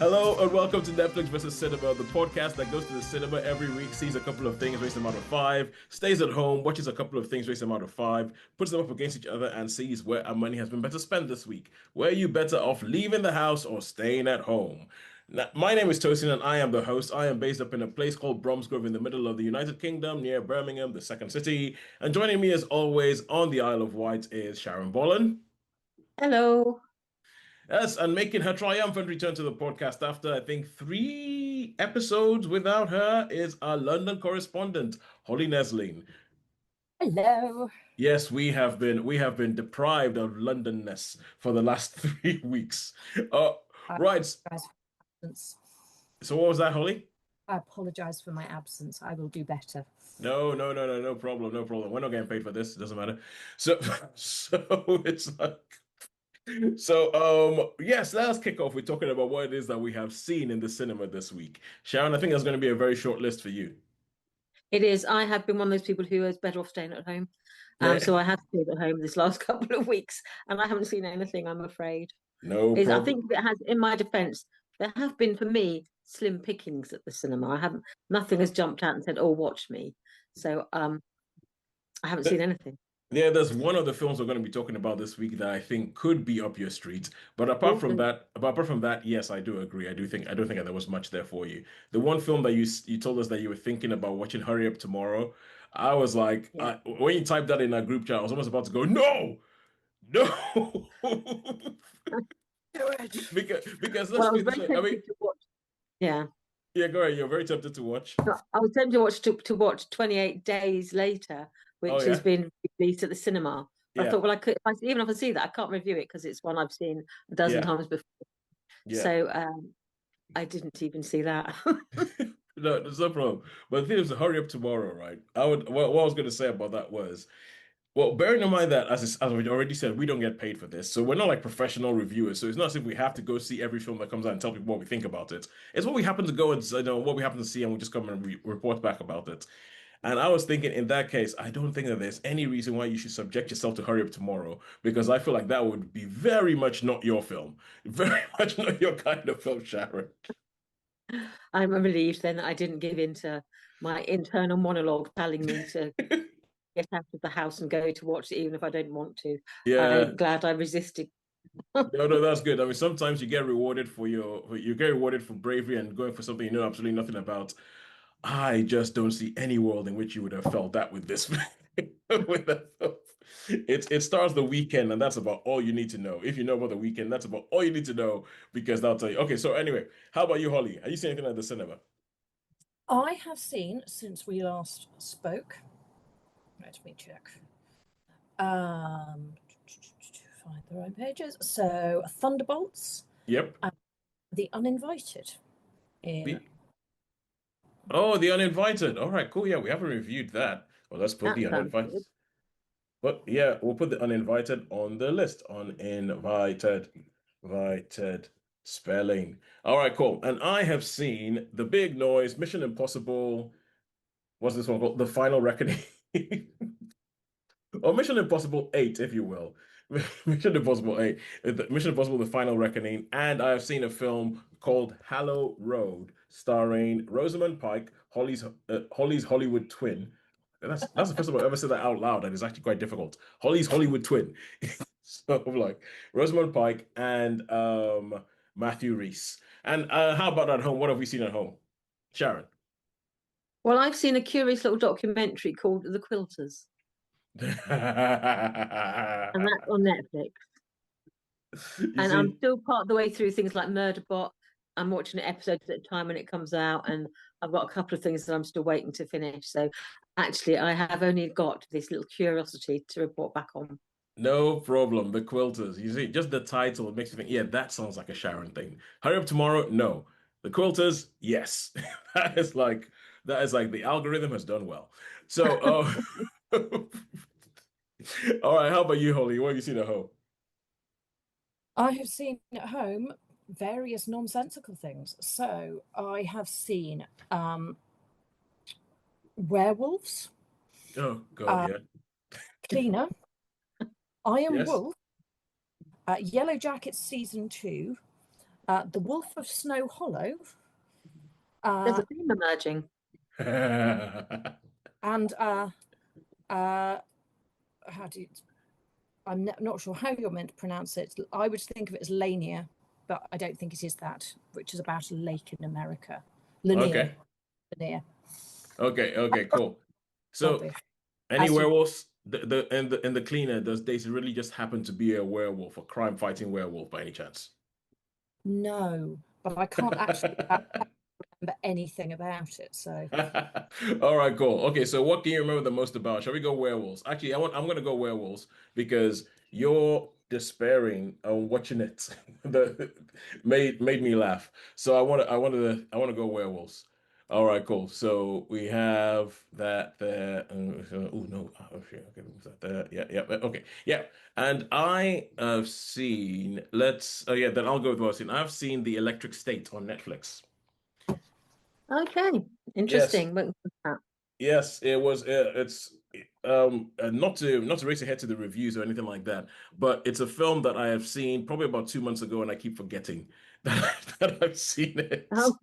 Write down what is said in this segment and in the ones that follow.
Hello and welcome to Netflix versus Cinema, the podcast that goes to the cinema every week, sees a couple of things, rates them out of 5, stays at home, watches a couple of things, rates them out of 5, puts them up against each other, and sees where our money has been better spent this week. Were you better off leaving the house or staying at home? Now, my name is Tosin and I am the host. I am based up in a place called Bromsgrove in the middle of the United Kingdom, near Birmingham, the second city. And joining me as always on the Isle of Wight is Sharon Bolland. Hello. Yes, and making her triumphant return to the podcast after I think 3 episodes without her is our London correspondent, Holly Nesling. Hello. Yes, we have been deprived of Londonness for the last 3 weeks. I Right. apologize for my absence. So what was that, Holly? I apologize for my absence. I will do better. No, no, no, no, no problem, no problem. We're not getting paid for this. It doesn't matter. So, so it's like. Yes, let us kick off with talking about what it is that we have seen in the cinema this week. Sharon, I think that's going to be a very short list for you. It is. I have been one of those people who is better off staying at home. Yeah, So I have stayed at home this last couple of weeks, and I haven't seen anything, I'm afraid. no I problem. think it has, in my defense, there have been for me slim pickings at the cinema. Nothing has jumped out and said, "Oh, watch me." So I haven't seen anything. Yeah, there's one of the films we're going to be talking about this week that I think could be up your street. But apart from that, yes, I do agree. I don't think there was much there for you. The one film that you told us that you were thinking about watching, Hurry Up Tomorrow. I was like, Yeah. when you typed that in our group chat, I was almost about to go, no, no, Do it. because let's Well, I was be this very way. I mean, tempted to watch. Yeah. yeah, go ahead. You're very tempted to watch. No, I was tempted to watch 28 Days Later, Oh which has yeah, been released at the cinema. But I yeah, thought, well, even if I see that, I can't review it because it's one I've seen a dozen yeah, times before. yeah. So I didn't even see that. No, there's no problem. But the thing is, to hurry up tomorrow, right? What I was going to say about that was, well, bearing in mind that, as we already said, we don't get paid for this, so we're not like professional reviewers. So it's not as if we have to go see every film that comes out and tell people what we think about it. It's what we happen to go and what we happen to see, and we just come and report back about it. And I was thinking, in that case, I don't think that there's any reason why you should subject yourself to Hurry Up Tomorrow, because I feel like that would be very much not your film, very much not your kind of film, Sharon. I'm relieved then that I didn't give in to my internal monologue telling me to get out of the house and go to watch it, even if I don't want to. Yeah. I'm glad I resisted. No, no, that's good. I mean, sometimes you get rewarded you get rewarded for bravery and going for something you know absolutely nothing about. I just don't see any world in which you would have felt that with this with that film. It stars The Weekend, and that's about all you need to know. If you know about The Weekend, that's about all you need to know because that'll tell you. Okay, so anyway, how about you, Holly? Are you seeing anything at the cinema? I have seen since we last spoke. Let me check. Find the right pages. So Thunderbolts, Yep. The Uninvited. In The Oh, The Uninvited. All right, cool. Yeah, we haven't reviewed that. Well, let's put That The sounds Uninvited. good. But yeah, we'll put The Uninvited on the list. Uninvited, invited spelling. All right, cool. And I have seen The Big Noise, Mission Impossible. What's this one called? The Final Reckoning. Or Mission Impossible 8, if you will. Mission Impossible 8. Mission Impossible The Final Reckoning. And I have seen a film called Hallow Road, starring Rosamund Pike, Holly's Hollywood twin. And that's the first time I've ever said that out loud, and it's actually quite difficult. Holly's Hollywood twin. So I'm like Rosamund Pike and Matthew Rhys. And how about at home? What have we seen at home? Sharon. Well, I've seen a curious little documentary called The Quilters, and that's on Netflix. You And I'm see, still part of the way through things like Murderbot. I'm watching an episode at a time when it comes out, and I've got a couple of things that I'm still waiting to finish. So actually, I have only got this little curiosity to report back on. no problem. The Quilters. You see, just the title makes you think, yeah, that sounds like a Sharon thing. Hurry Up Tomorrow? No. The Quilters? Yes. That is like the algorithm has done well. So, all right. How about you, Holly? What have you seen at home? I have seen at home various nonsensical things. So I have seen Werewolves, Oh God, uh, yeah. Cleaner, Iron Yes. Wolf, Yellow Jackets season 2, The Wolf of Snow Hollow. There's a theme emerging. And how do you, I'm not sure how you're meant to pronounce it. I would think of it as Lania, but I don't think it is that, which is about a lake in America. Lanier. Okay. Lanier. Okay, cool. So Rubbish. any As you- werewolves in the cleaner, does Daisy really just happen to be a werewolf, a crime fighting werewolf by any chance? No, but I can't actually remember anything about it. So All right, cool. Okay, so what can you remember the most about? Shall we go werewolves? Actually, I'm gonna go werewolves because you're despairing on watching it. The made me laugh. So I wanna go werewolves. All right, cool. So we have that there. Oh no. Oh shit. Okay, was that there? Yeah. Okay. Yeah. And I have seen. Let's. Oh yeah. Then I'll go with what I've seen. I've seen The Electric State on Netflix. Okay, Yes. interesting. Yes, it was. It's not to race ahead to the reviews or anything like that, but it's a film that I have seen probably about 2 months ago, and I keep forgetting that I've seen it. Oh,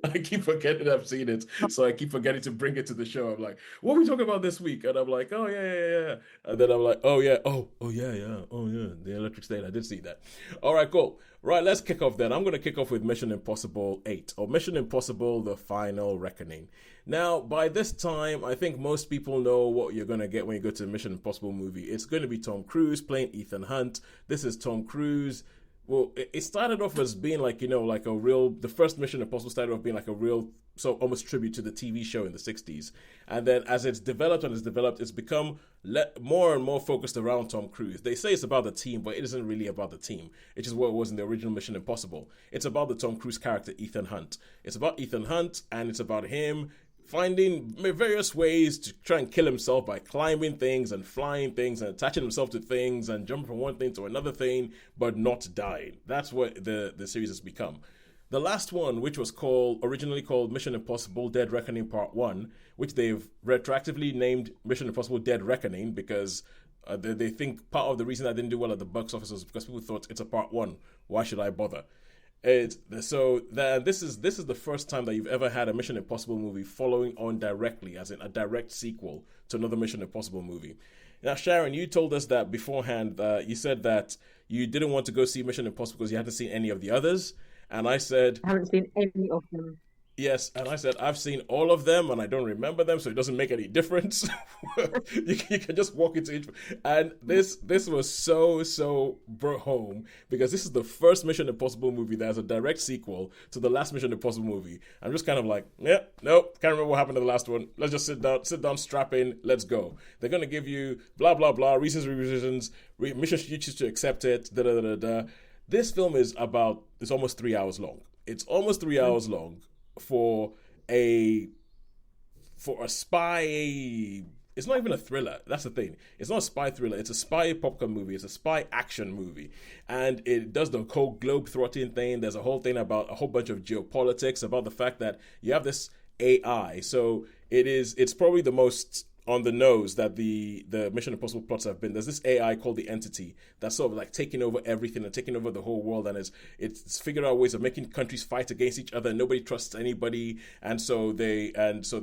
I keep forgetting I've seen it, so I keep forgetting to bring it to the show. I'm like, "What are we talking about this week?" And I'm like, "Oh yeah," and then I'm like, "Oh yeah, The Electric State. I did see that." All right, cool. Right, let's kick off then. I'm going to kick off with Mission Impossible 8 or Mission Impossible: The Final Reckoning. Now, by this time, I think most people know what you're going to get when you go to a Mission Impossible movie. It's going to be Tom Cruise playing Ethan Hunt. This is Tom Cruise. Well, it started off as being like, like a real, the first Mission Impossible started off being like a real, so almost tribute to the TV show in the 60s. And then as it's developed, it's become more and more focused around Tom Cruise. They say it's about the team, but it isn't really about the team. It's just what it was in the original Mission Impossible. It's about the Tom Cruise character, Ethan Hunt. It's about Ethan Hunt, and it's about him finding various ways to try and kill himself by climbing things and flying things and attaching himself to things and jumping from one thing to another thing, but not dying. That's what the series has become. The last one, which was originally called Mission Impossible Dead Reckoning Part 1, which they've retroactively named Mission Impossible Dead Reckoning because they think part of the reason that didn't do well at the box office was because people thought it's a Part 1. Why should I bother? This is the first time that you've ever had a Mission Impossible movie following on directly, as in a direct sequel to another Mission Impossible movie. Now, Sharon, you told us that beforehand. You said that you didn't want to go see Mission Impossible because you hadn't seen any of the others, and I said I haven't seen any of them. yes, and I said I've seen all of them and I don't remember them, so it doesn't make any difference. you can just walk into each, and this was so brought home because this is the first Mission Impossible movie that has a direct sequel to the last Mission Impossible movie. I'm just kind of like, yeah, nope, can't remember what happened to the last one. Let's just sit down, strap in, let's go. They're gonna give you blah blah blah, reasons, revisions, missions you choose to accept it. Da da da da. This film is almost 3 hours long. It's almost 3 hours long. For a spy, it's not even a thriller. That's the thing. It's not a spy thriller. It's a spy popcorn movie. It's a spy action movie, and it does the whole globe-trotting thing. There's a whole thing about a whole bunch of geopolitics, about the fact that you have this AI. So it's probably the most on the nose that the Mission Impossible plots have been. There's this AI called the Entity that's sort of like taking over everything and taking over the whole world, and it's figured out ways of making countries fight against each other. Nobody trusts anybody, and so they're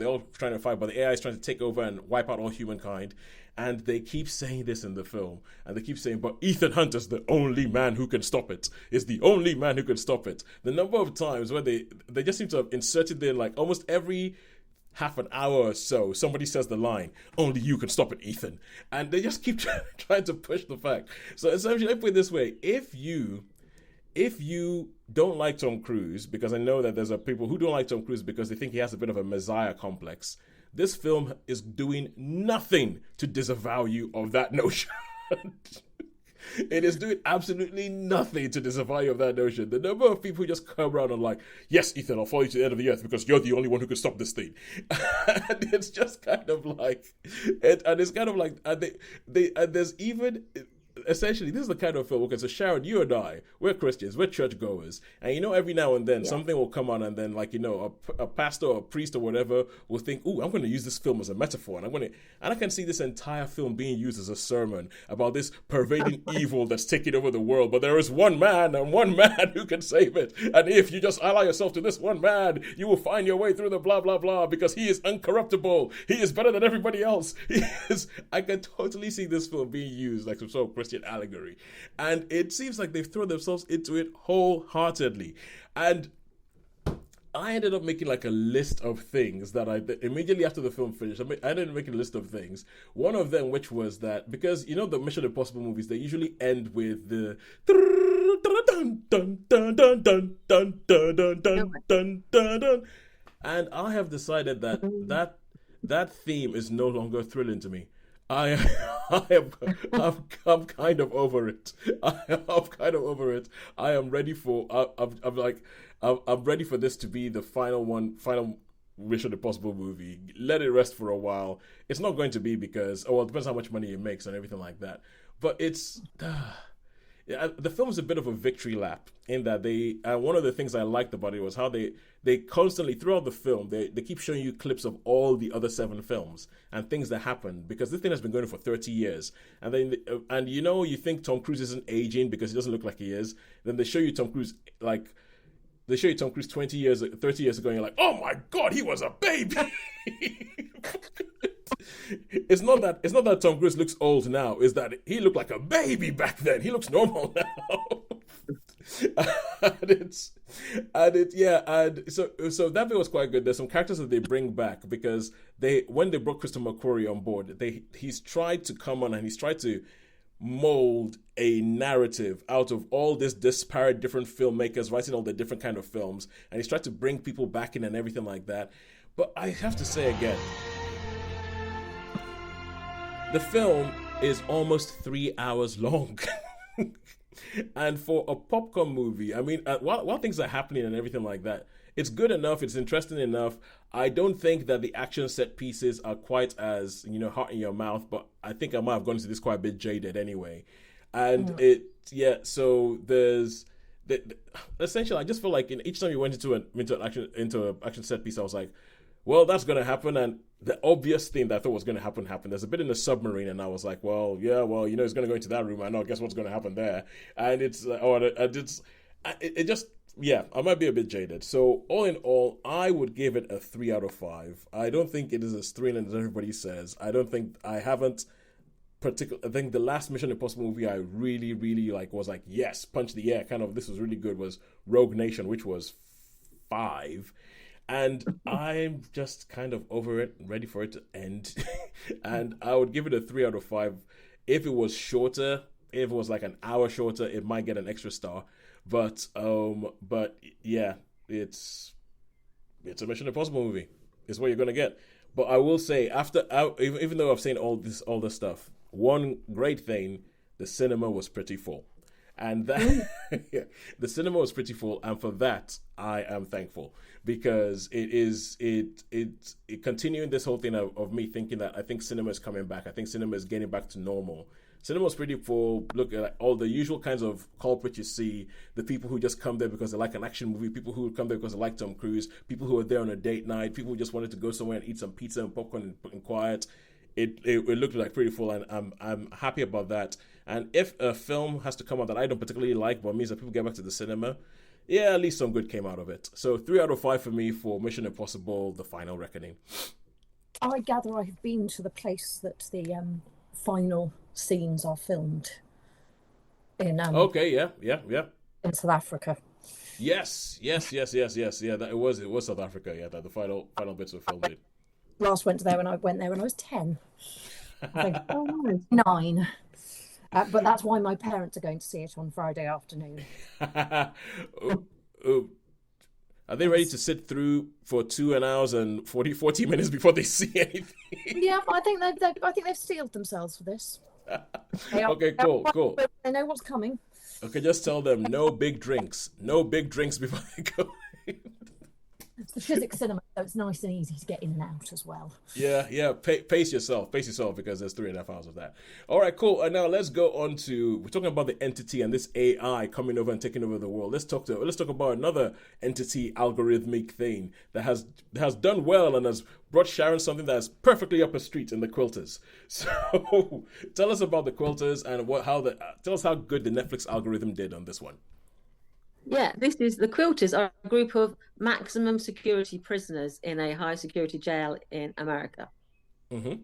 all trying to fight, but the AI is trying to take over and wipe out all humankind. And they keep saying this in the film, and they keep saying, but Ethan Hunt is the only man who can stop it. Is the only man who can stop it. The number of times where they just seem to have inserted in like almost every half an hour or so, somebody says the line, only you can stop it, Ethan. And they just keep trying to push the fact. So essentially, let me put it this way. If you don't like Tom Cruise, because I know that there's people who don't like Tom Cruise because they think he has a bit of a messiah complex, this film is doing nothing to disavow you of that notion. It is doing absolutely nothing to disavow you of that notion. The number of people who just come around and like, yes, Ethan, I'll follow you to the end of the earth because you're the only one who can stop this thing. And it's just kind of like, and there's even, essentially, this is the kind of film. Okay, so Sharon, you and I, we're Christians, we're churchgoers, and every now and then something will come on, and then a pastor or a priest or whatever will think, "Ooh, I'm going to use this film as a metaphor," and I can see this entire film being used as a sermon about this pervading evil that's taking over the world. But there is one man and one man who can save it, and if you just ally yourself to this one man, you will find your way through the blah blah blah because he is uncorruptible. He is better than everybody else. He is. I can totally see this film being used like some sort of Christian allegory. And it seems like they've thrown themselves into it wholeheartedly. And I ended up making like a list of things that immediately after the film finished, I ended up making a list of things. One of them, which was that, because the Mission Impossible movies, they usually end with the dun dun dun dun dun dun dun dun dun dun dun dun. And I have decided that theme is no longer thrilling to me. I'm kind of over it. I'm kind of over it. I am ready for. I'm ready for this to be the final Mission Impossible movie. Let it rest for a while. It's not going to be because it depends how much money it makes and everything like that. But it's. The film is a bit of a victory lap in that one of the things I liked about it was how they constantly throughout the film they keep showing you clips of all the other 7 films and things that happened, because this thing has been going for 30 years, and then you think Tom Cruise isn't aging because he doesn't look like he is. Then they show you Tom Cruise 20 years, 30 years ago, and you're like, oh my god, he was a baby. It's not that Tom Cruise looks old now. It's that he looked like a baby back then. He looks normal now. So that bit was quite good. There's some characters that they bring back because when they brought Christopher McQuarrie on board, he's tried to come on and he's tried to mold a narrative out of all this disparate different filmmakers writing all the different kind of films, and he's tried to bring people back in and everything like that. But I have to say again, the film is almost 3 hours long. And for a popcorn movie, I mean, while things are happening and everything like that, it's good enough, it's interesting enough. I don't think that the action set pieces are quite as, hot in your mouth, but I think I might have gone into this quite a bit jaded anyway. And so there's... essentially, I just feel like each time you went into an action set piece, I was like, well, that's going to happen, and the obvious thing that I thought was going to happen happened. There's a bit in the submarine, and I was like, well, it's going to go into that room. I know, guess what's going to happen there? And I might be a bit jaded. So all in all, I would give it a 3 out of 5. I don't think it is as thrilling as everybody says. I think the last Mission Impossible movie I really, really was like, yes, punch the air, kind of, this was really good, was Rogue Nation, which was 5. And I'm just kind of over it, ready for it to end. And I would give it a 3 out of 5. If it was shorter, if it was like an hour shorter, it might get an extra star. But yeah, it's a Mission Impossible movie. It's what you're gonna get. But I will say, even though I've seen all this stuff, one great thing, the cinema was pretty full. And that the cinema was pretty full, and for that I am thankful, because it continuing this whole thing of me thinking that I think cinema is coming back. I think cinema is getting back to normal. Cinema was pretty full. Look at all the usual kinds of culprits you see: the people who just come there because they like an action movie, people who come there because they like Tom Cruise, people who are there on a date night, people who just wanted to go somewhere and eat some pizza and popcorn and quiet. It looked like pretty full, and I'm happy about that. And if a film has to come out that I don't particularly like, but means that people get back to the cinema, yeah, at least some good came out of it. So 3 out of 5 for me for Mission Impossible: The Final Reckoning. I gather I have been to the place that the final scenes are filmed in. Okay, yeah. In South Africa. Yes. Yeah, that it was South Africa. Yeah, that the final bits were filmed in. Last went there when I was 10. I think 9. But that's why my parents are going to see it on Friday afternoon. Are they ready to sit through for 2 hours and 40 minutes before they see anything? Yeah, I think they've steeled themselves for this. Okay, cool. They know what's coming. Okay, just tell them no big drinks before they go. It's the Chiswick cinema, so it's nice and easy to get in and out as well. Yeah. Pace yourself, because there's 3.5 hours of that. All right, cool. And now let's go on to, we're talking about the entity and this AI coming over and taking over the world. Let's talk about another entity algorithmic thing that has done well and has brought Sharon something that's perfectly up her street in the Quilters. So tell us about the Quilters and tell us how good the Netflix algorithm did on this one. Yeah, the Quilters are a group of maximum security prisoners in a high security jail in America. Mm-hmm.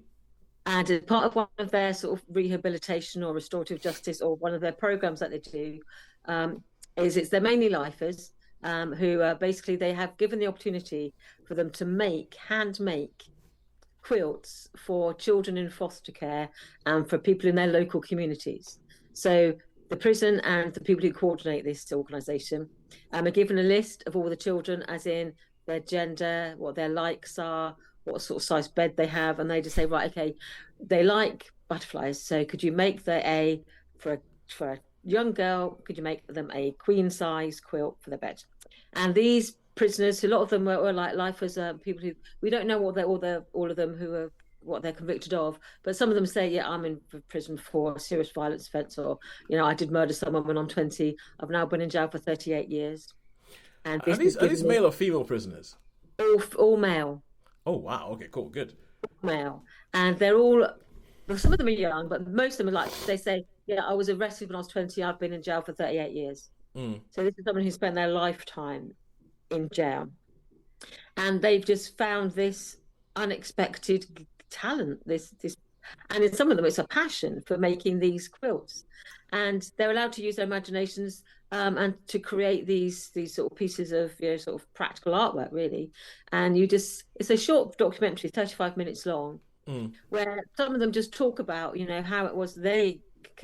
And as part of one of their sort of rehabilitation or restorative justice, or one of their programs that they do, they're mainly lifers who basically they have given the opportunity for them to hand make quilts for children in foster care and for people in their local communities. So the prison and the people who coordinate this organisation are given a list of all the children, as in their gender, what their likes are, what sort of size bed they have, and they just say, right, okay, they like butterflies, so could you make for a young girl, could you make them a queen size quilt for their bed? And these prisoners, a lot of them were like lifers, people who we don't know all of them who are what they're convicted of, but some of them say, yeah, I'm in prison for a serious violence offence, or I did murder someone when I'm 20. I've now been in jail for 38 years. And are these male or female prisoners? All male. Oh wow, okay, cool, good. Male, and some of them are young, but most of them are they say, yeah, I was arrested when I was 20. I've been in jail for 38 years. So this is someone who spent their lifetime in jail, and they've just found this unexpected talent, and in some of them it's a passion for making these quilts, and they're allowed to use their imaginations and to create these sort of pieces of sort of practical artwork, really. And it's a short documentary, 35 minutes long, where some of them just talk about how it was they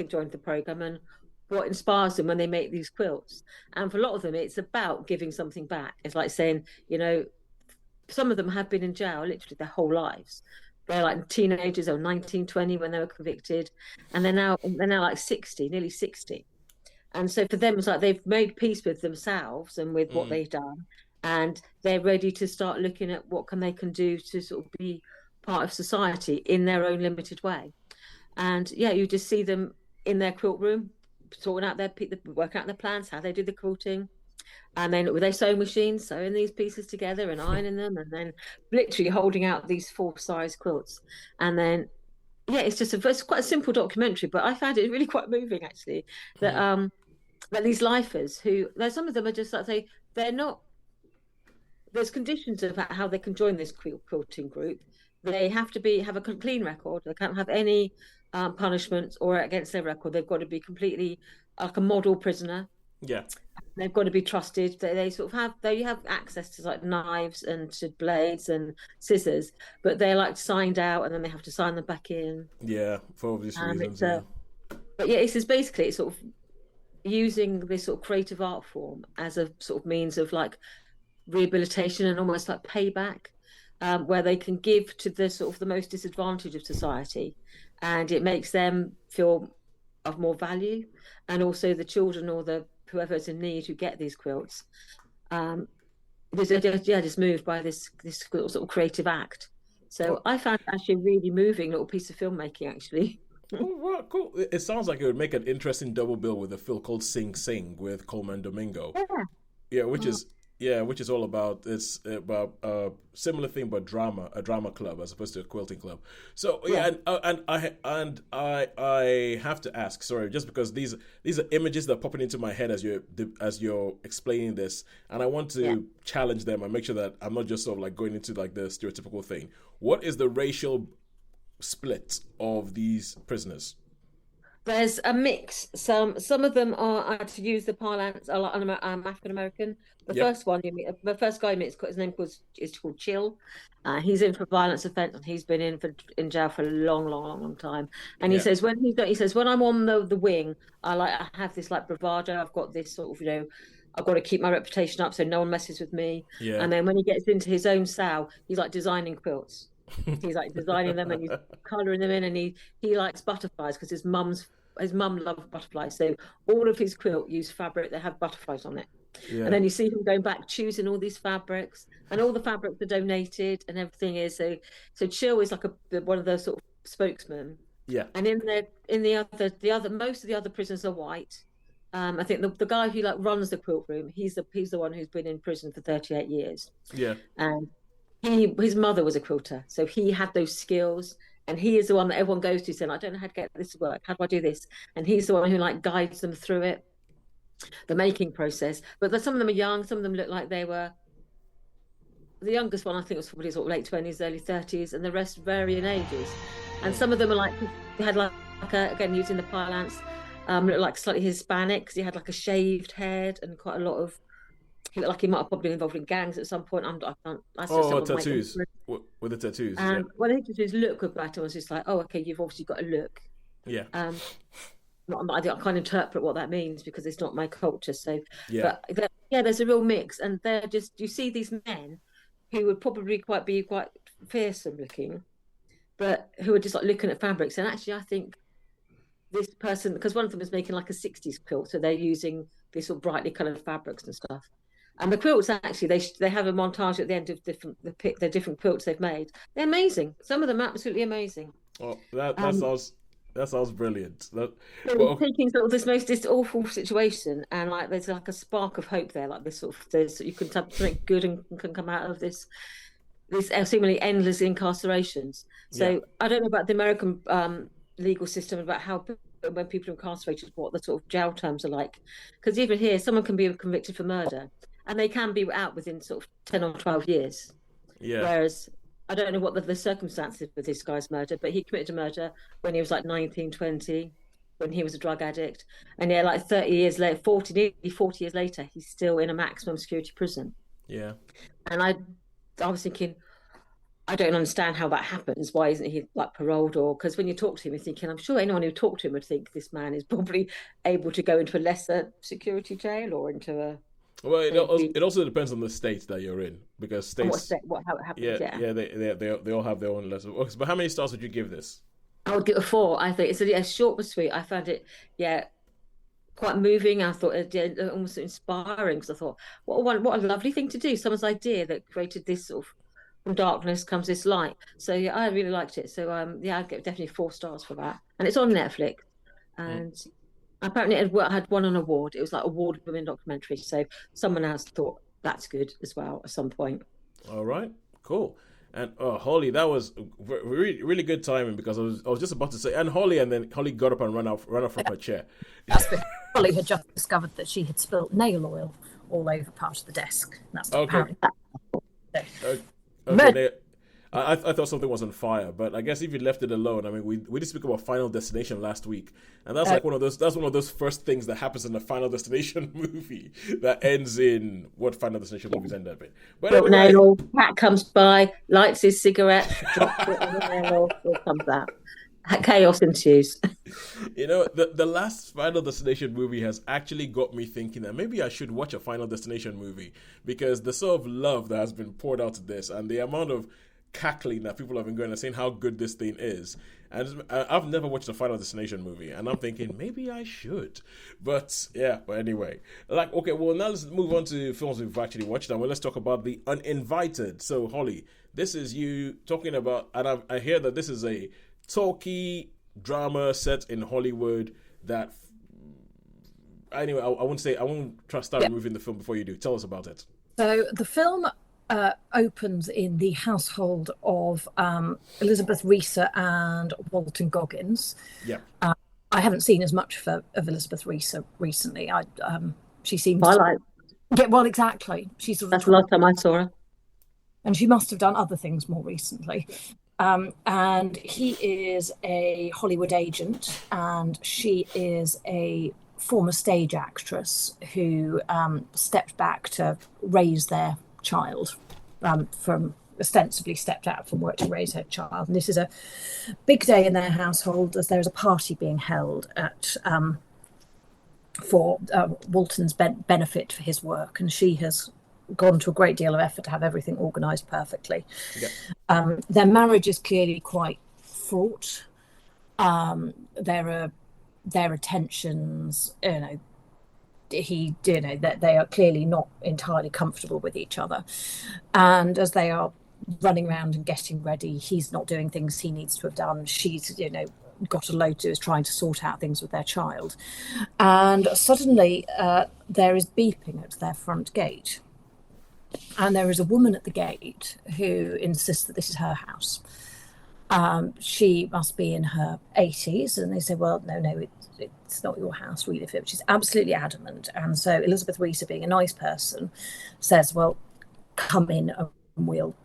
joined the program and what inspires them when they make these quilts. And for a lot of them it's about giving something back. It's like saying, some of them have been in jail literally their whole lives. They're like teenagers, or 19, 20 when they were convicted, and they're now like 60, nearly 60. And so for them, it's like they've made peace with themselves and with what they've done, and they're ready to start looking at what they can do to sort of be part of society in their own limited way. And yeah, you just see them in their quilt room, sorting out working out their plans, how they do the quilting. And then with their sewing machines, sewing these pieces together and ironing them, and then literally holding out these full-size quilts. And then, yeah, it's quite a simple documentary, but I found it really quite moving, actually, that these lifers some of them are just like, they're not, there's conditions about how they can join this quilting group. They have to have a clean record. They can't have any punishments or against their record. They've got to be completely like a model prisoner. Yeah. They've got to be trusted. They sort of have access to like knives and to blades and scissors, but they're like signed out, and then they have to sign them back in. Yeah, for obvious reasons. But yeah, it's basically it's sort of using this sort of creative art form as a sort of means of like rehabilitation and almost like payback, where they can give to the sort of the most disadvantaged of society, and it makes them feel of more value, and also the children or whoever's in need who get these quilts, just moved by this sort of creative act. So I found it actually a really moving little piece of filmmaking, actually. Oh, wow, cool. It sounds like it would make an interesting double bill with a film called Sing Sing with Coleman Domingo. Yeah, which is all about a similar thing, but a drama club as opposed to a quilting club. So and I have to ask, sorry, just because these are images that are popping into my head as you're explaining this, and I want to challenge them and make sure that I'm not just sort of like going into like the stereotypical thing. What is the racial split of these prisoners? There's a mix. Some of them are, to use the parlance, are like African American. The first guy you meet, his name is called Chill. He's in for violence offence, and he's been in jail for a long time. And he says when I'm on the wing, I have this like bravado. I've got this sort of I've got to keep my reputation up so no one messes with me. Yeah. And then when he gets into his own cell, he's like designing quilts. He's like designing them and he's colouring them in, and he likes butterflies because his mum loved butterflies, so all of his quilt use fabric that have butterflies on it. Yeah. And then you see him going back, choosing all these fabrics, and all the fabrics are donated, and everything is so. Chill is like one of those sort of spokesmen. Yeah. And in the other most of the other prisoners are white. I think the guy who like runs the quilt room, he's the one who's been in prison for 38 years. Yeah. And his mother was a quilter, so he had those skills, and he is the one that everyone goes to saying, I don't know how to get this to work. How do I do this? And he's the one who like guides them through it, the making process. But some of them are young, some of them look like they were the youngest one, I think, was probably sort of late 20s, early 30s, and the rest vary in ages. And some of them are like, they had like again, using the parlance, looked like slightly Hispanic, because he had like a shaved head and quite a lot of, he looked like he might have probably been involved in gangs at some point. Tattoos. With the tattoos. Yeah. Well, I think his look about it was just like, oh, okay, you've obviously got a look. Yeah. I can't interpret what that means because it's not my culture. So, yeah. But there's a real mix, and they're just, you see these men who would probably be quite fearsome looking, but who are just like looking at fabrics. And actually, I think this person, because one of them is making like a 60s quilt, so they're using these sort of brightly coloured fabrics and stuff. And the quilts, actually, they have a montage at the end of the different quilts they've made. They're amazing. Some of them are absolutely amazing. Oh, that sounds brilliant. Taking sort of this awful situation, and like there's like a spark of hope there, like this sort of you can have something good and can come out of this seemingly endless incarcerations. So I don't know about the American legal system, about how when people are incarcerated, what the sort of jail terms are like, because even here someone can be convicted for murder and they can be out within sort of 10 or 12 years. Whereas I don't know what the circumstances of this guy's murder, but he committed a murder when he was like 19, 20, when he was a drug addict. And like 30 years later, 40 years later, he's still in a maximum security prison. Yeah. And I was thinking, I don't understand how that happens. Why isn't he like paroled? Or because when you talk to him, you're thinking, I'm sure anyone who talked to him would think this man is probably able to go into a lesser security jail or into a. Well, it also depends on the state that you're in, because states. How it happens? Yeah. They all have their own lessons. But how many stars would you give this? I would give it a 4. I think it's short but sweet. I found it, quite moving. I thought it almost inspiring, because I thought, what a lovely thing to do. Someone's idea that created this sort of, from darkness comes this light. So I really liked it. So I'd get definitely 4 stars for that. And it's on Netflix. And apparently it had won an award. It was like award-winning documentary. So someone else thought that's good as well at some point. All right, cool. And Holly, that was really, really good timing, because I was just about to say, and then Holly got up and ran out from her chair. Holly had just discovered that she had spilt nail oil all over part of the desk. That's apparently that. Okay. I thought something was on fire, but I guess if you left it alone, I mean, we did speak about Final Destination last week, and that's like one of those first things that happens in a Final Destination movie that ends in what Final Destination movies end up in. But anyway, cat comes by, lights his cigarette, drops it on the nail, comes out. Chaos ensues. You know, the last Final Destination movie has actually got me thinking that maybe I should watch a Final Destination movie, because the sort of love that has been poured out to this and the amount of cackling that people have been going and saying how good this thing is. And I've never watched a Final Destination movie, and I'm thinking maybe I should. But anyway, okay, well, now let's move on to films we've actually watched, and let's talk about The Uninvited. So Holly, this is you talking about, and I hear that this is a talky drama set in Hollywood that, anyway, I won't try to start removing the film before you do. Tell us about it. So the film opens in the household of Elizabeth Reaser and Walton Goggins. Yeah. I haven't seen as much of Elizabeth Reaser recently. She seems. Well, exactly. That's the last time I saw her. And she must have done other things more recently. And he is a Hollywood agent, and she is a former stage actress who stepped back to raise their child, from ostensibly stepped out from work to raise her child. And this is a big day in their household, as there is a party being held at for Walton's benefit for his work, and she has gone to a great deal of effort to have everything organised perfectly. Their marriage is clearly quite fraught. There are tensions, that they are clearly not entirely comfortable with each other, and as they are running around and getting ready, he's not doing things he needs to have done. She's got a load to do, is trying to sort out things with their child, and suddenly there is beeping at their front gate, and there is a woman at the gate who insists that this is her house. She must be in her 80s, and they say, well, no, it's not your house, we live here. She's absolutely adamant. And so Elizabeth Reaser, being a nice person, says, well, come in and we'll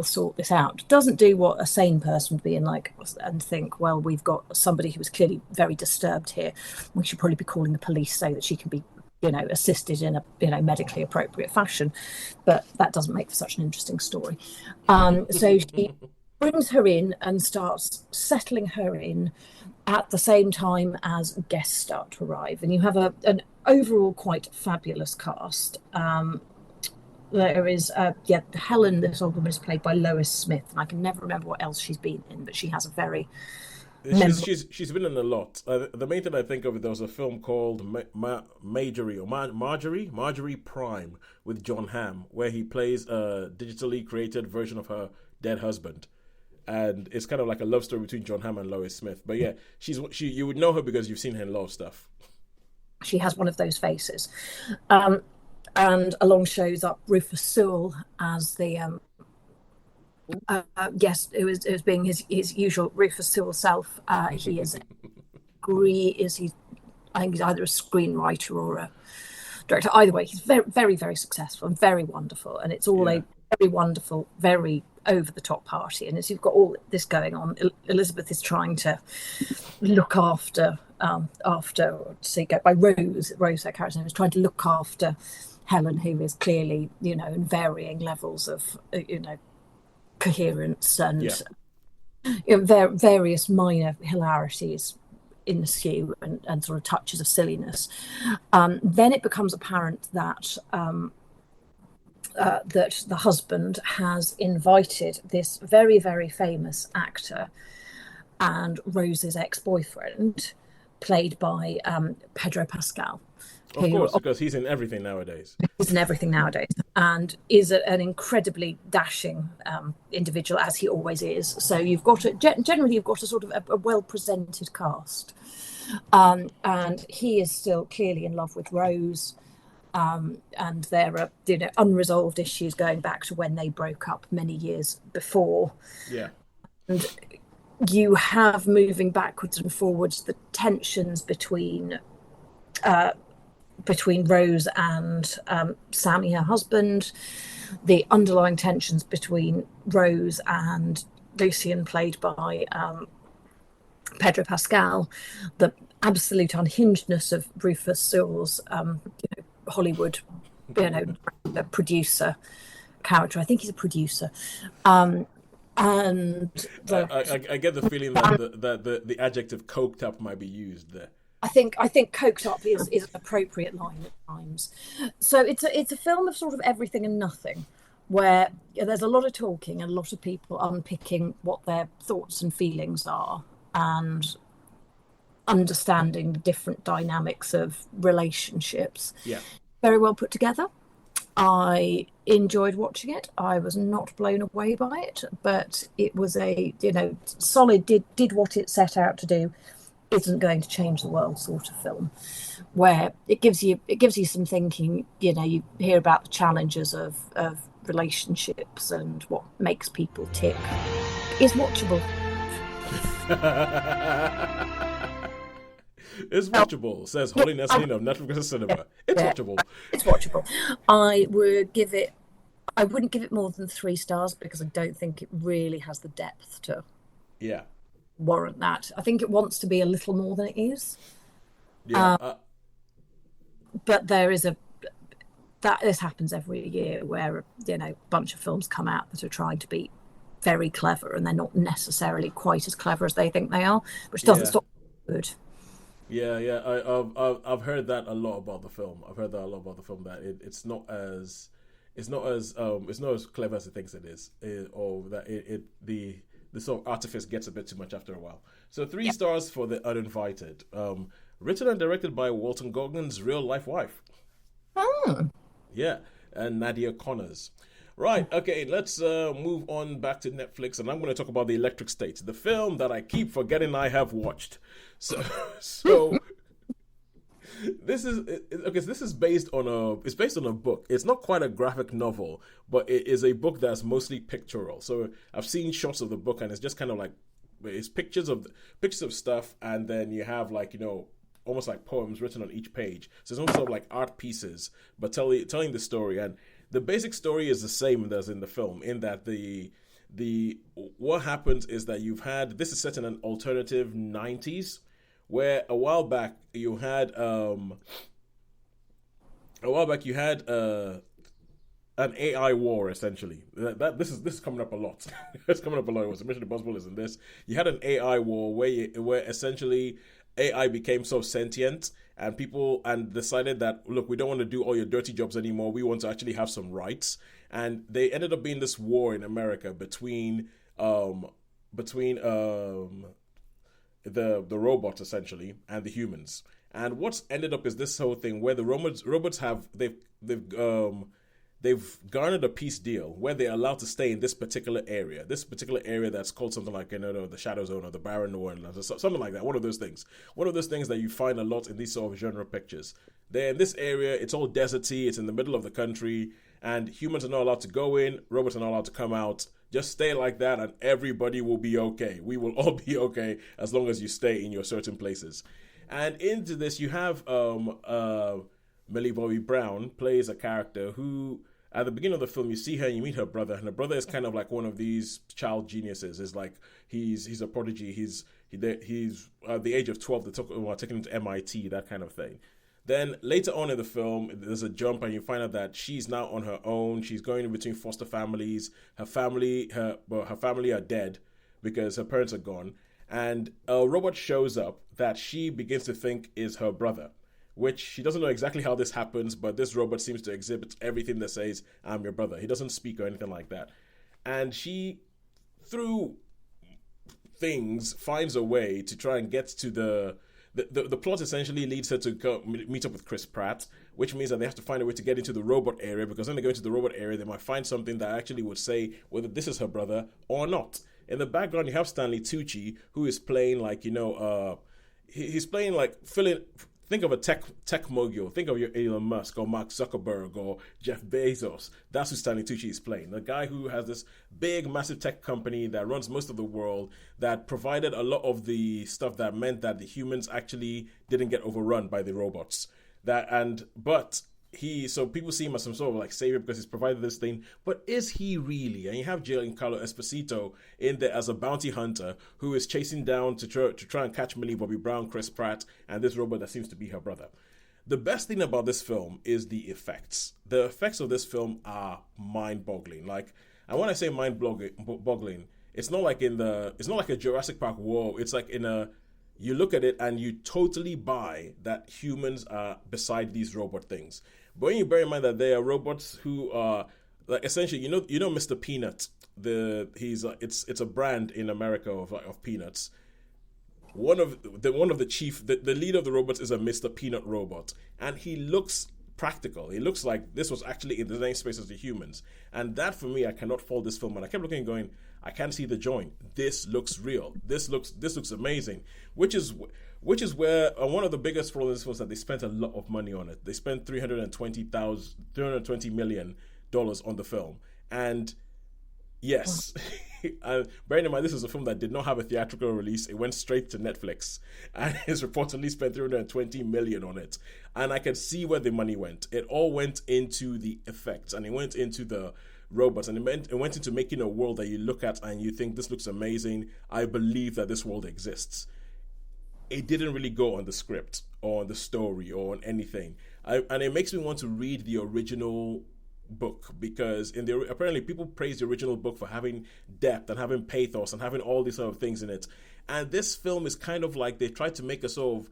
sort this out. Doesn't do what a sane person would be and think, well, we've got somebody who was clearly very disturbed here. We should probably be calling the police so that she can be assisted in a medically appropriate fashion. But that doesn't make for such an interesting story. So she brings her in and starts settling her in at the same time as guests start to arrive. And you have an overall quite fabulous cast. There is, Helen, this old woman, is played by Lois Smith, and I can never remember what else she's been in, but she has a very... She's been in a lot. The main thing I think of, there was a film called Marjorie Prime with John Hamm, where he plays a digitally created version of her dead husband. And it's kind of like a love story between John Hamm and Lois Smith. But yeah, you would know her because you've seen her in a lot of stuff. She has one of those faces. And along shows up Rufus Sewell as the it was being his usual Rufus Sewell self. He is I think he's either a screenwriter or a director. Either way, he's very, very, very successful and very wonderful, and it's all a very wonderful, very over the top party. And as you've got all this going on, Elizabeth is trying to look after by Rose, her character's name, is trying to look after Helen, who is clearly, in varying levels of, coherence and various minor hilarities ensue and sort of touches of silliness. Then it becomes apparent that that the husband has invited this very, very famous actor and Rose's ex-boyfriend, played by Pedro Pascal. Of course, because he's in everything nowadays. He's in everything nowadays, and is an incredibly dashing individual, as he always is. So generally you've got a sort of a well-presented cast, and he is still clearly in love with Rose, and there are unresolved issues going back to when they broke up many years before. Yeah, and you have, moving backwards and forwards, the tensions between Rose and Sammy, her husband, the underlying tensions between Rose and Lucien, played by Pedro Pascal, the absolute unhingedness of Rufus Sewell's Hollywood producer character. I think he's a producer. And I get the feeling that the adjective coked up might be used there. I think coked up is an appropriate line at times. So it's a film of sort of everything and nothing, where there's a lot of talking and a lot of people unpicking what their thoughts and feelings are and understanding the different dynamics of relationships. Yeah. Very well put together. I enjoyed watching it. I was not blown away by it, but it was a solid, did what it set out to do. Isn't going to change the world sort of film, where it gives you some thinking. You hear about the challenges of relationships and what makes people tick. Is watchable. It's watchable, says Holly Nestlin of Netflix Cinema. It's watchable. It's watchable. I wouldn't give it more than 3 stars because I don't think it really has the depth to warrant that. I think it wants to be a little more than it is. Yeah. But there is this happens every year where a bunch of films come out that are trying to be very clever and they're not necessarily quite as clever as they think they are, which doesn't stop good. Yeah. I've heard that a lot about the film. That it's not as clever as it thinks it is, or that the sort of artifice gets a bit too much after a while. So 3 stars for The Uninvited. Written and directed by Walton Goggins' real life wife. Oh. Yeah, and Nadia Connors. Right, okay, let's move on back to Netflix, and I'm going to talk about The Electric State, the film that I keep forgetting I have watched. So this is okay. So this is based on a book. It's not quite a graphic novel, but it is a book that's mostly pictorial. So I've seen shots of the book, and it's just kind of like it's pictures of stuff, and then you have like almost like poems written on each page. So it's almost sort of like art pieces, but telling the story. And the basic story is the same as in the film, in that the what happens is that this is set in an alternative 90s, where a while back you had an AI war, essentially. This is coming up a lot. It's coming up a lot. It was Mission Impossible is in this. You had an AI war where essentially AI became so sentient, and people decided that, look, we don't want to do all your dirty jobs anymore. We want to actually have some rights. And they ended up being this war in America between the robots essentially and the humans. And what's ended up is this whole thing where the robots have they've garnered a peace deal where they're allowed to stay in this particular area that's called something like the Shadow Zone or the Barren Wonderland, or something like that. One of those things that you find a lot in these sort of genre pictures. They're in this area. It's all deserty. It's in the middle of the country, and humans are not allowed to go in. Robots are not allowed to come out. Just stay like that, and everybody will be okay. We will all be okay as long as you stay in your certain places. And into this, you have Millie Bobby Brown plays a character who, at the beginning of the film, you see her and you meet her brother, and her brother is kind of like one of these child geniuses. Is like he's a prodigy. He's at the age of 12, they taking him to MIT, that kind of thing. Then later on in the film, there's a jump, and you find out that she's now on her own. She's going in between foster families. Her family are dead because her parents are gone, and a robot shows up that she begins to think is her brother, which she doesn't know exactly how this happens, but this robot seems to exhibit everything that says, I'm your brother. He doesn't speak or anything like that. And she, through things, finds a way to try and get to the plot essentially leads her to go meet up with Chris Pratt, which means that they have to find a way to get into the robot area, because when they go into the robot area, they might find something that actually would say whether this is her brother or not. In the background, you have Stanley Tucci, who is playing like, he's playing like think of a tech mogul. Think of your Elon Musk or Mark Zuckerberg or Jeff Bezos. That's who Stanley Tucci is playing. The guy who has this big, massive tech company that runs most of the world, that provided a lot of the stuff that meant that the humans actually didn't get overrun by the robots. So people see him as some sort of like savior because he's provided this thing, but is he really? And you have Giancarlo Esposito in there as a bounty hunter who is chasing down to try and catch Millie Bobby Brown, Chris Pratt, and this robot that seems to be her brother. The best thing about this film is the effects. The effects of this film are mind-boggling. Like, and when I say mind-boggling, it's not like a Jurassic Park whoa. It's like you look at it and you totally buy that humans are beside these robot things. But when you bear in mind that they are robots who are like essentially, Mr. Peanut, it's a brand in America of peanuts. One of the chief, the leader of the robots is a Mr. Peanut robot, and he looks practical. It looks like this was actually in the same space as the humans, and that for me, I cannot fault this film. And I kept looking and going, I can't see the joint. This looks real. This looks amazing. Which is where one of the biggest flaws in this was that they spent a lot of money on it. They spent $320 million on the film, and yes. Bearing in mind, this is a film that did not have a theatrical release. It went straight to Netflix and has reportedly spent $320 million on it. And I can see where the money went. It all went into the effects, and it went into the robots, and it went into making a world that you look at and you think, this looks amazing. I believe that this world exists. It didn't really go on the script or on the story or on anything. And it makes me want to read the original book, because apparently people praise the original book for having depth and having pathos and having all these sort of things in it, and this film is kind of like they tried to make a sort of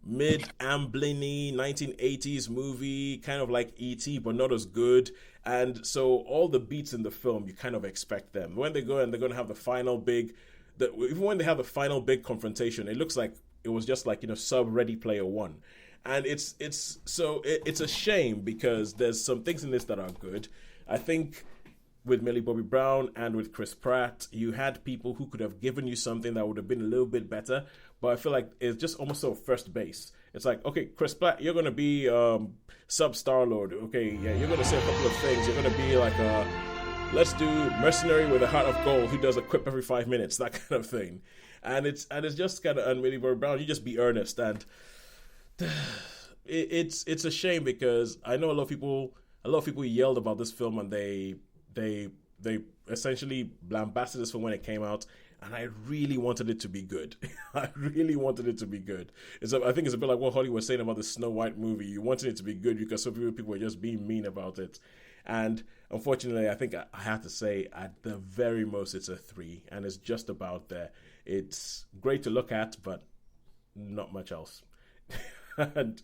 mid-ambling 1980s movie, kind of like E.T., but not as good. And so all the beats in the film, you kind of expect them when they go and they're going to have even when they have the final big confrontation, it looks like it was just like, sub Ready Player One. And it's a shame because there's some things in this that are good. I think with Millie Bobby Brown and with Chris Pratt, you had people who could have given you something that would have been a little bit better, but I feel like it's just almost so first base. It's like, okay, Chris Pratt, you're going to be sub Star-Lord. Okay, yeah, you're going to say a couple of things. You're going to be like, let's do mercenary with a heart of gold who does a quip every 5 minutes, that kind of thing. And it's just kind of, and Millie Bobby Brown, you just be earnest. And it's a shame because I know a lot of people yelled about this film and they essentially lambasted this film when it came out, and I really wanted it to be good. I really wanted it to be good. I think it's a bit like what Holly was saying about the Snow White movie. You wanted it to be good because some people were just being mean about it. And unfortunately, I think I have to say, at the very most, it's a 3, and it's just about there. It's great to look at, but not much else. And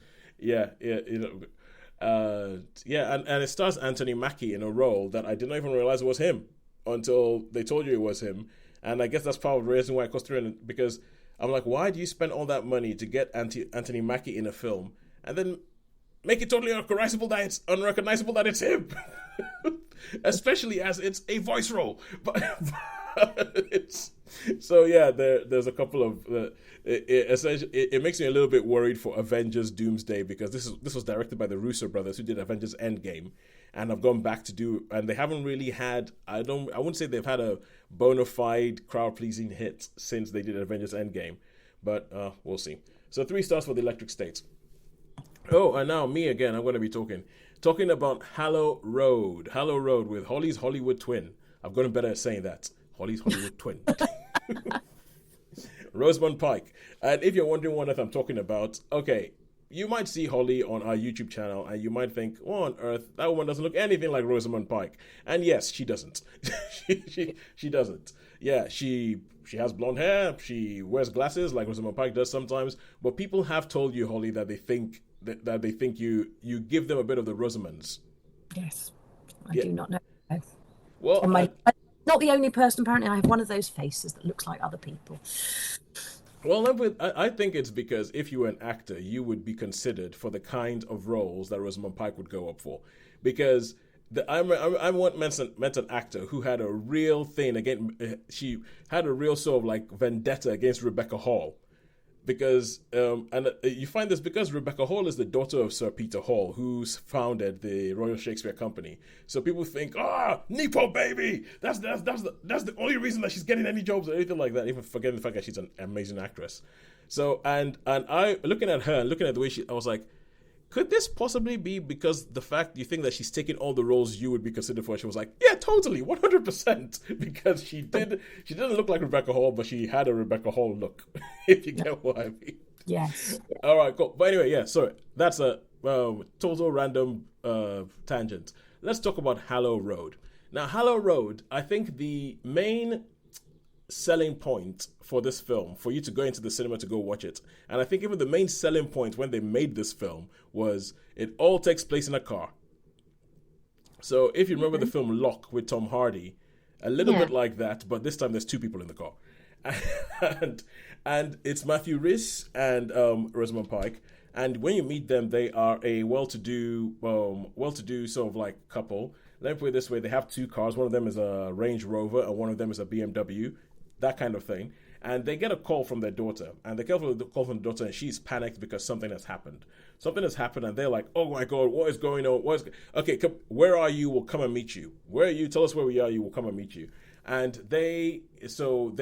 and it stars Anthony Mackie in a role that I did not even realize was him until they told you it was him. And I guess that's part of the reason why it cost 300, because I'm like, why do you spend all that money to get Anthony Mackie in a film and then make it totally unrecognizable that it's him? Especially as it's a voice role. But it's so yeah. There's a couple of it makes me a little bit worried for Avengers Doomsday, because this was directed by the Russo brothers who did Avengers Endgame, and have gone back to do, and they haven't really had, I wouldn't say they've had a bona fide crowd pleasing hit since they did Avengers Endgame, but we'll see. So 3 stars for The Electric State. Oh, and now me again. I'm going to be talking about Hallow Road with Holly's Hollywood twin. I've gotten better at saying that. Holly's Hollywood twin. Rosamund Pike. And if you're wondering what I'm talking about, okay, you might see Holly on our YouTube channel and you might think, what on earth, that woman doesn't look anything like Rosamund Pike. And yes, she doesn't. she doesn't. Yeah, she has blonde hair, she wears glasses like Rosamund Pike does sometimes, but people have told you, Holly, that they think you give them a bit of the Rosamunds. Yes, I do not know. Well, I'm not the only person. Apparently, I have one of those faces that looks like other people. Well, I think it's because if you were an actor, you would be considered for the kind of roles that Rosamund Pike would go up for. Because I once met an actor who had a real thing against. She had a real sort of like vendetta against Rebecca Hall. Because you find this because Rebecca Hall is the daughter of Sir Peter Hall, who's founded the Royal Shakespeare Company. So people think, Nepo baby, that's the only reason that she's getting any jobs or anything like that, even forgetting the fact that she's an amazing actress. So and I looking at her and looking at the way I was like, could this possibly be because the fact you think that she's taking all the roles you would be considered for? She was like, yeah, totally, 100%, because she didn't look like Rebecca Hall, but she had a Rebecca Hall look, if you get what I mean. Yes. All right, cool. But anyway, yeah, sorry, that's a total random tangent. Let's talk about Hallow Road. Now, Hallow Road, I think the main selling point for this film, for you to go into the cinema to go watch it, and I think even the main selling point when they made this film was it all takes place in a car. So if you remember the film Lock with Tom Hardy, a little bit like that, but this time there's 2 people in the car. and it's Matthew Rhys and Rosamund Pike, and when you meet them, they are a well-to-do sort of like couple. Let me put it this way, they have 2 cars. One of them is a Range Rover and one of them is a BMW, that kind of thing. And they get a call from their daughter, and they get a call from the daughter, and she's panicked because something has happened. And they're like, "Oh my God, what is going on? Okay, where are you? We'll come and meet you. Where are you? Tell us where we are. You will come and meet you." And they start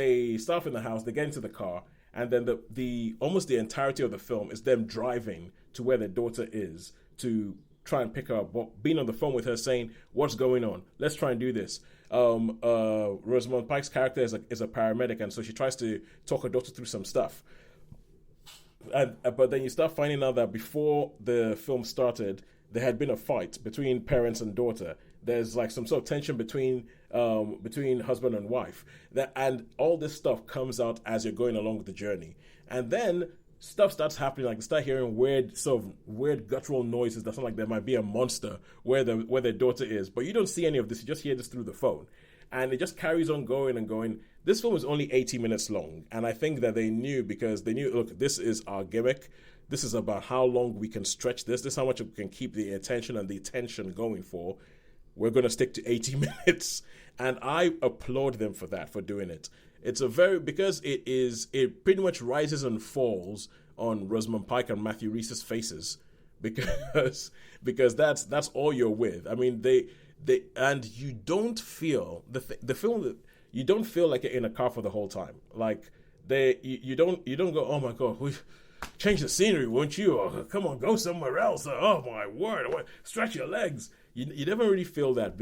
in the house. They get into the car, and then the almost the entirety of the film is them driving to where their daughter is to try and pick her up, being on the phone with her saying, "What's going on? Let's try and do this." Rosamund Pike's character is a paramedic, and so she tries to talk her daughter through some stuff. But then you start finding out that before the film started, there had been a fight between parents and daughter. There's like some sort of tension between husband and wife. And all this stuff comes out as you're going along with the journey. And then stuff starts happening, like you start hearing weird guttural noises that sound like there might be a monster where their daughter is, but you don't see any of this. You just hear this through the phone, and it just carries on going and going. This film is only 80 minutes long, and I think that they knew, because they knew, look, this is our gimmick. This is about how long we can stretch this. This is how much we can keep the attention and the tension going for. We're going to stick to 80 minutes. And I applaud them for that, for doing it. It's because it pretty much rises and falls on Rosamund Pike and Matthew Rhys's faces, because that's all you're with. I mean, and you don't feel the film. You don't feel like you're in a car for the whole time. Like you don't go, oh my God, we change the scenery, won't you? Or, come on, go somewhere else. Oh my word, stretch your legs. You never really feel that,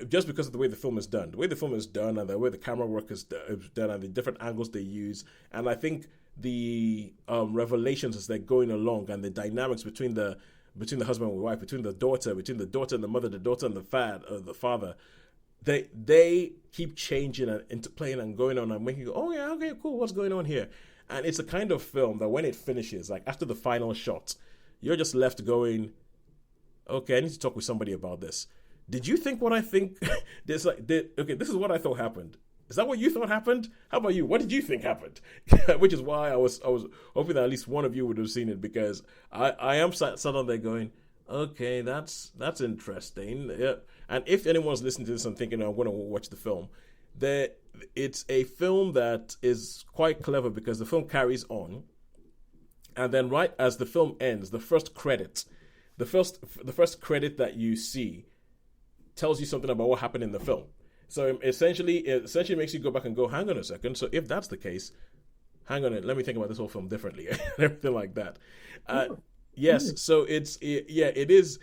just because of the way the film is done. The way the film is done, and the way the camera work is done, and the different angles they use. And I think the revelations as they're going along, and the dynamics between the husband and wife, between the daughter and the mother, the daughter and the father, they keep changing and interplaying and going on and making you go, oh yeah, okay, cool, what's going on here? And it's a kind of film that when it finishes, like after the final shot, you're just left going, okay, I need to talk with somebody about this. Did you think what I think? This is what I thought happened. Is that what you thought happened? How about you? What did you think happened? Which is why I was hoping that at least one of you would have seen it, because I am sat on there going, okay, that's interesting. Yeah. And if anyone's listening to this and thinking, I'm going to watch the film, it's a film that is quite clever, because the film carries on, and then right as the film ends, the first credit that you see tells you something about what happened in the film. So essentially makes you go back and go, hang on a second. So if that's the case, hang on, let me think about this whole film differently, and everything like that. Yes, so it is.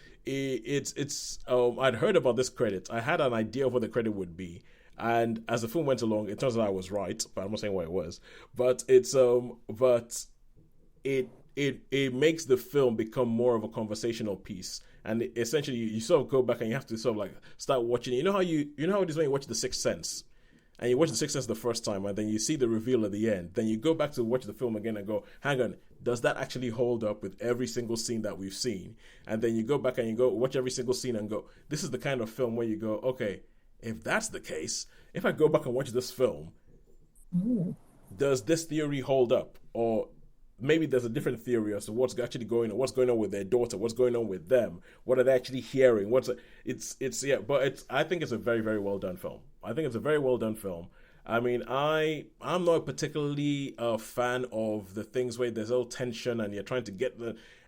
I'd heard about this credit. I had an idea of what the credit would be, and as the film went along, it turns out I was right, but I'm not saying what it was. But it makes the film become more of a conversational piece. And essentially, you sort of go back and you have to sort of like start watching it. You know how it is when you watch The Sixth Sense, and you watch The Sixth Sense the first time, and then you see the reveal at the end. Then you go back to watch the film again and go, hang on, does that actually hold up with every single scene that we've seen? And then you go back and you go watch every single scene and go, this is the kind of film where you go, okay, if that's the case, if I go back and watch this film, does this theory hold up? Or maybe there's a different theory as to what's actually going on, what's going on with their daughter, what's going on with them, what are they actually hearing? I think it's a very, very well done film. I think it's a very well done film. I mean, I'm not particularly a fan of the things where there's all tension and you're trying to get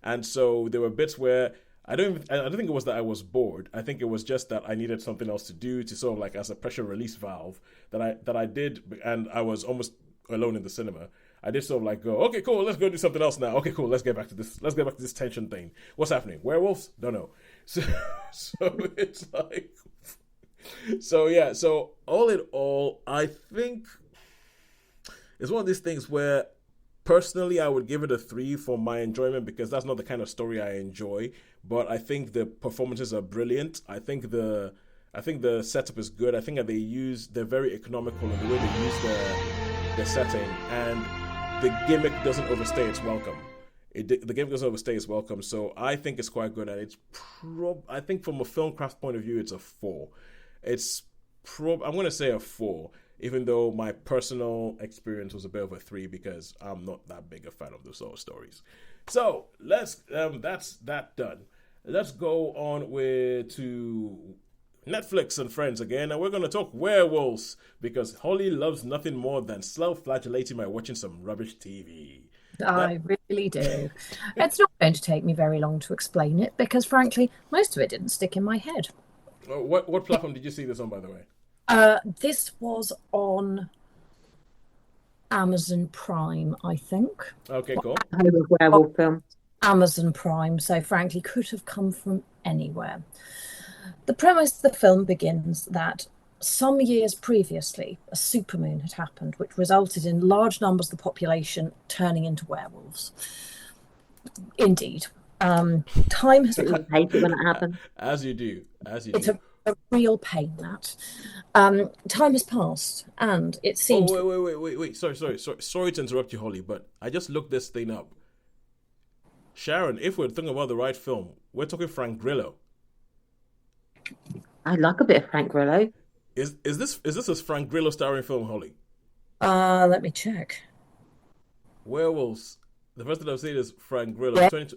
and so there were bits where I don't think it was that I was bored. I think it was just that I needed something else to do, to sort of like as a pressure release valve that I did, and I was almost alone in the cinema. I did sort of like go, okay, cool, let's go do something else now. Okay, cool, let's get back to this. Let's get back to this tension thing. What's happening? Werewolves? Don't know. So it's like, so yeah. So all in all, I think it's one of these things where personally I would give it a 3 for my enjoyment, because that's not the kind of story I enjoy. But I think the performances are brilliant. I think the setup is good. I think that they're very economical in the way they use the setting, and the gimmick doesn't overstay its welcome. The gimmick doesn't overstay its welcome, so I think it's quite good, and it's I think from a film craft point of view, it's a 4. I'm going to say a 4, even though my personal experience was a bit of a 3, because I'm not that big a fan of those sort of stories. So that's that done. Let's go on to Netflix and friends again, and we're going to talk werewolves, because Holly loves nothing more than self-flagellating by watching some rubbish TV. I really do. It's not going to take me very long to explain it, because frankly, most of it didn't stick in my head. What platform did you see this on, by the way? This was on Amazon Prime, I think. Okay, cool. Werewolf film. Amazon Prime, so frankly, could have come from anywhere. The premise of the film begins that some years previously, a supermoon had happened, which resulted in large numbers of the population turning into werewolves. Indeed. Time has passed. I hate it when it happens. As you do. It's a real pain, that. Time has passed, and it seems... Oh, wait. Sorry to interrupt you, Holly, but I just looked this thing up. Sharon, if we're thinking about the right film, we're talking Frank Grillo. I like a bit of Frank Grillo. Is this a Frank Grillo starring film, Holly? Let me check. Werewolves. The first thing I've seen is Frank Grillo. Yeah. 20,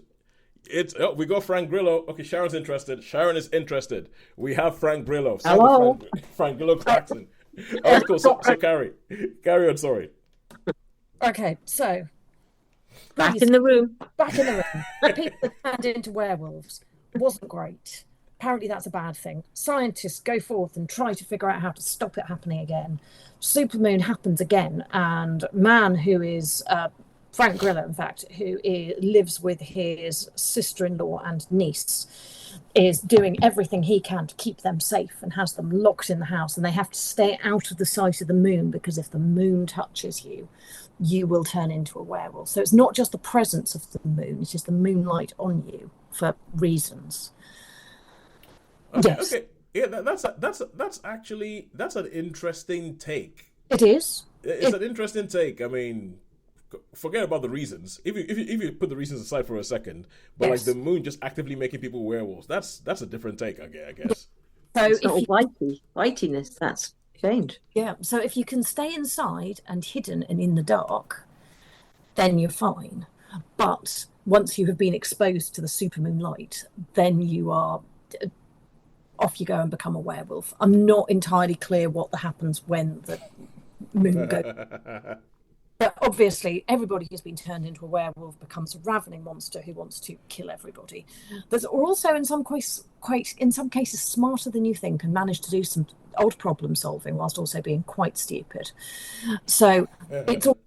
we got Frank Grillo. Okay, Sharon's interested. Sharon is interested. We have Frank Grillo. Hello. Frank Grillo Claxon. Oh, cool. So carry on. Sorry. Okay, so Back in the room. back in the room, people are turned into werewolves. It wasn't great. Apparently, that's a bad thing. Scientists go forth and try to figure out how to stop it happening again. Supermoon happens again, and man who is Frank Grillo, in fact, lives with his sister-in-law and niece, is doing everything he can to keep them safe and has them locked in the house, and they have to stay out of the sight of the moon, because if the moon touches you, you will turn into a werewolf. So it's not just the presence of the moon, it is the moonlight on you for reasons. Okay, Yes. okay. Yeah, that's actually an interesting take. It is. It's an interesting take. I mean, forget about the reasons. If you put the reasons aside for a second, but Yes. like the moon just actively making people werewolves, that's a different take, I guess. So It's if not you, whitiness. That's change. yeah, so if you can stay inside and hidden and in the dark, then you're fine. But once you have been exposed to the supermoon light, then you are off you go and become a werewolf. I'm not entirely clear what happens when the moon goes. But obviously, everybody who's been turned into a werewolf becomes a ravening monster who wants to kill everybody. There's also, in some cases, smarter than you think and manage to do some odd problem solving whilst also being quite stupid. So it's all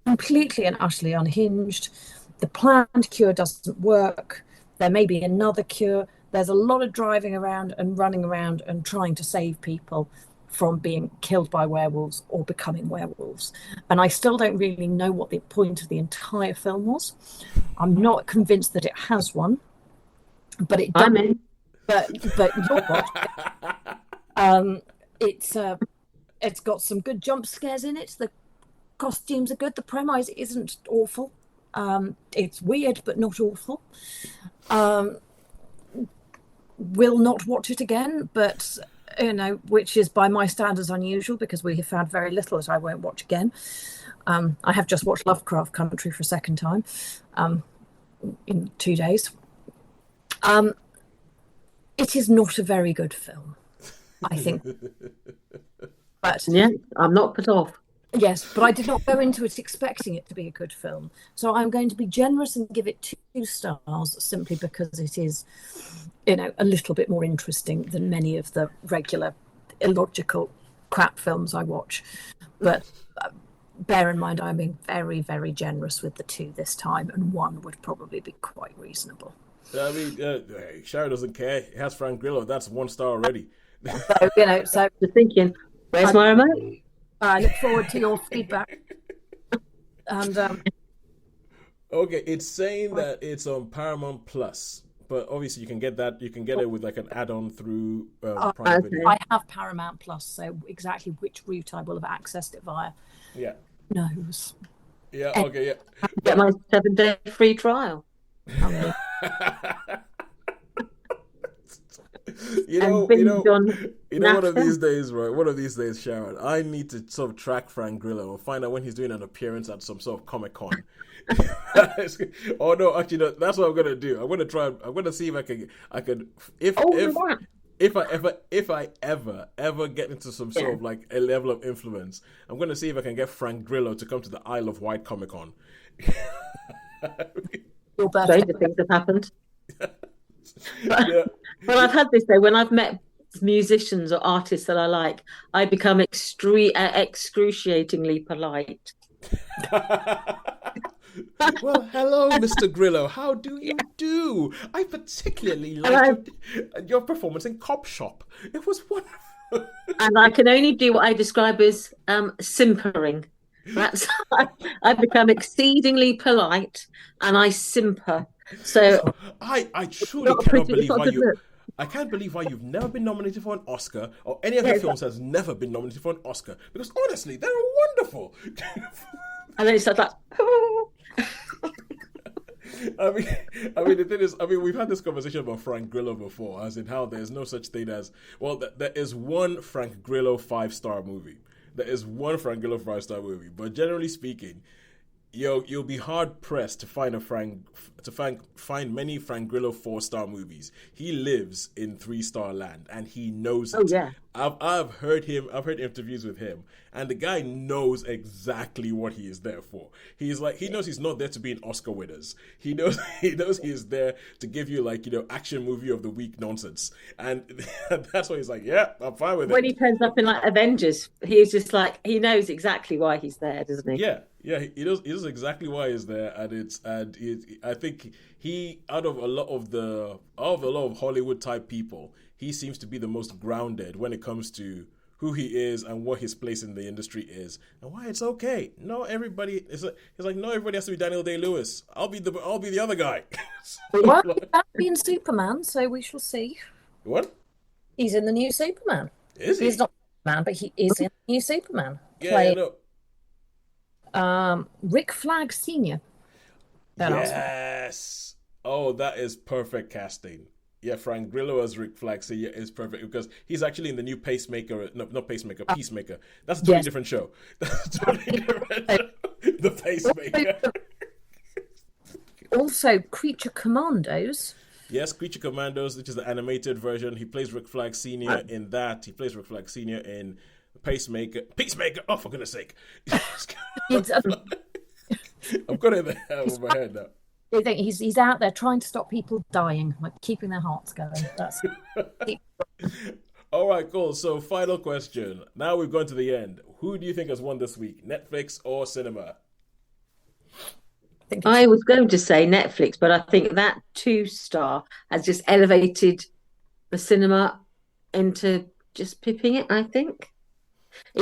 completely and utterly unhinged. The planned cure doesn't work. There may be another cure. There's a lot of driving around and running around and trying to save people from being killed by werewolves or becoming werewolves. And I still don't really know what the point of the entire film was. I'm not convinced that it has one, but it does. I'm in. But you're watching. It's got some good jump scares in it. The costumes are good. The premise isn't awful. It's weird, but not awful. Will not watch it again, but which is by my standards unusual, because we have found very little that I won't watch again. I have just watched Lovecraft Country for a second time in 2 days. It is not a very good film, I think. But Yeah, I'm not put off. yes, but I did not go into it expecting it to be a good film. So I'm going to be generous and give it 2 stars, simply because it is, a little bit more interesting than many of the regular illogical crap films I watch. But bear in mind, I'm being very, very generous with the 2 this time, and 1 would probably be quite reasonable. I mean, Sharon doesn't care. He has Frank Grillo. That's 1 star already. So, so You're thinking, where's my remote? I look forward to your feedback. And Okay, it's saying that it's on Paramount Plus, but obviously you can get that. You can get it with like an add-on through Prime Video. I have Paramount Plus, so exactly which route I will have accessed it via Yeah. knows. Yeah. Okay. Yeah. Get my 7-day free trial. One of these days, right? One of these days, Sharon, I need to sort of track Frank Grillo and find out when he's doing an appearance at some sort of Comic-Con. Oh no, actually, no, that's what I'm gonna do. I'm gonna see if I can, if I ever get into some sort of like a level of influence, I'm gonna see if I can get Frank Grillo to come to the Isle of Wight Comic-Con. Stranger things have happened. Yeah. Well, I've had this though. When I've met musicians or artists that I like, I become excruciatingly polite. Well, hello, Mr. Grillo. How do you do? I particularly liked your performance in Cop Shop. It was wonderful. And I can only do what I describe as simpering. That's I become exceedingly polite and I simper. So I truly cannot believe why you. I can't believe why you've never been nominated for an Oscar, or any of your films has never been nominated for an Oscar. Because honestly, they're wonderful. And then it starts like. The thing is, we've had this conversation about Frank Grillo before, as in how there's no such thing as, well, there is one Frank Grillo 5-star movie. There is one Frank Grillo 5-star movie, but generally speaking, you'll be hard pressed to find find many Frank Grillo 4-star movies. He lives in 3-star land, and he knows it. Oh yeah. I've heard interviews with him, and the guy knows exactly what he is there for. He knows he's not there to be an Oscar winners. He knows he is there to give you action movie of the week nonsense, and that's why he's like, yeah, I'm fine with it. When he turns up in Avengers, he's just he knows exactly why he's there, doesn't he? Yeah, he knows exactly why he's there, I think he, out of a lot of Hollywood type people, he seems to be the most grounded when it comes to who he is and what his place in the industry is and why it's okay. No, everybody he's like, no, everybody has to be Daniel Day-Lewis. I'll be the other guy. Well, he's being Superman, so we shall see. What? He's in the new Superman. Is he? He's not Superman, but he is in the new Superman. Yeah, Rick Flag Sr. Yes. Oh, that is perfect casting. Yeah, Frank Grillo as Rick Flag Sr. is perfect because he's actually in the new Peacemaker. That's a totally different show. That's totally different. The Pacemaker. Also, Creature Commandos. Yes, Creature Commandos, which is the animated version. He plays Rick Flag Sr. in that. He plays Rick Flag Sr. in Peacemaker. Oh, for goodness sake. I'm got it in the head of my head now. He's out there trying to stop people dying, keeping their hearts going. That's all right, cool. So, final question. Now we've gone to the end. Who do you think has won this week, Netflix or cinema? I was going to say Netflix, but I think that 2-star has just elevated the cinema into just pipping it, I think.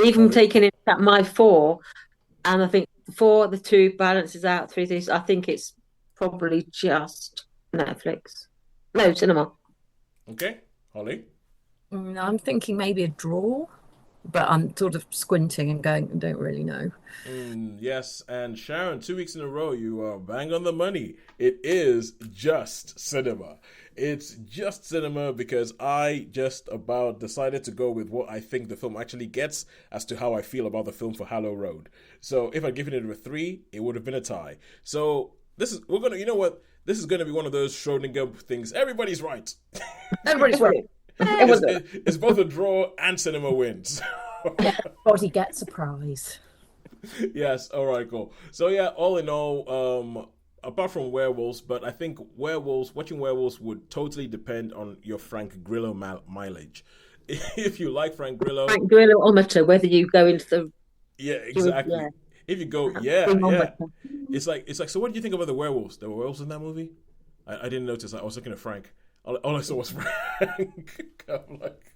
Even taking in my 4, and I think the 4, the 2 balances out 3 things. I think it's probably just Netflix. No, cinema. Okay. Holly? I'm thinking maybe a draw, but I'm sort of squinting and going, I don't really know. Yes, and Sharon, 2 weeks in a row, you are bang on the money. It is just cinema. It's just cinema because I just about decided to go with what I think the film actually gets as to how I feel about the film for Hallow Road. So if I'd given it a 3, it would have been a tie. So this is gonna be one of those Schrodinger things. Everybody's right. Everybody's right. It's both a draw and cinema wins. Yeah, everybody gets a prize. Yes, all right, cool. So yeah, all in all, apart from Werewolves, but I think watching Werewolves would totally depend on your Frank Grillo mileage. If you like Frank Grillo-ometer, whether you go into the... Yeah, exactly. Yeah. If you go, yeah. It's like. So, what did you think about the werewolves? There were werewolves in that movie. I didn't notice. I was looking at Frank. All I saw was Frank. I'm like,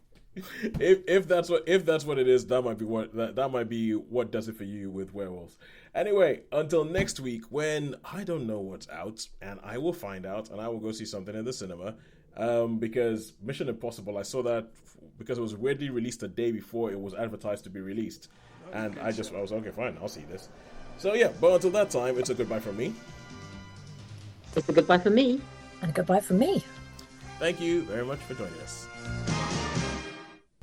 if that's what it is, that might be what does it for you with werewolves. Anyway, until next week, when I don't know what's out, and I will find out, and I will go see something in the cinema. Because Mission Impossible, I saw that because it was weirdly released a day before it was advertised to be released. And I was okay, fine, I'll see this. So yeah, but until that time, it's a goodbye from me. It's a goodbye from me. And a goodbye from me. Thank you very much for joining us.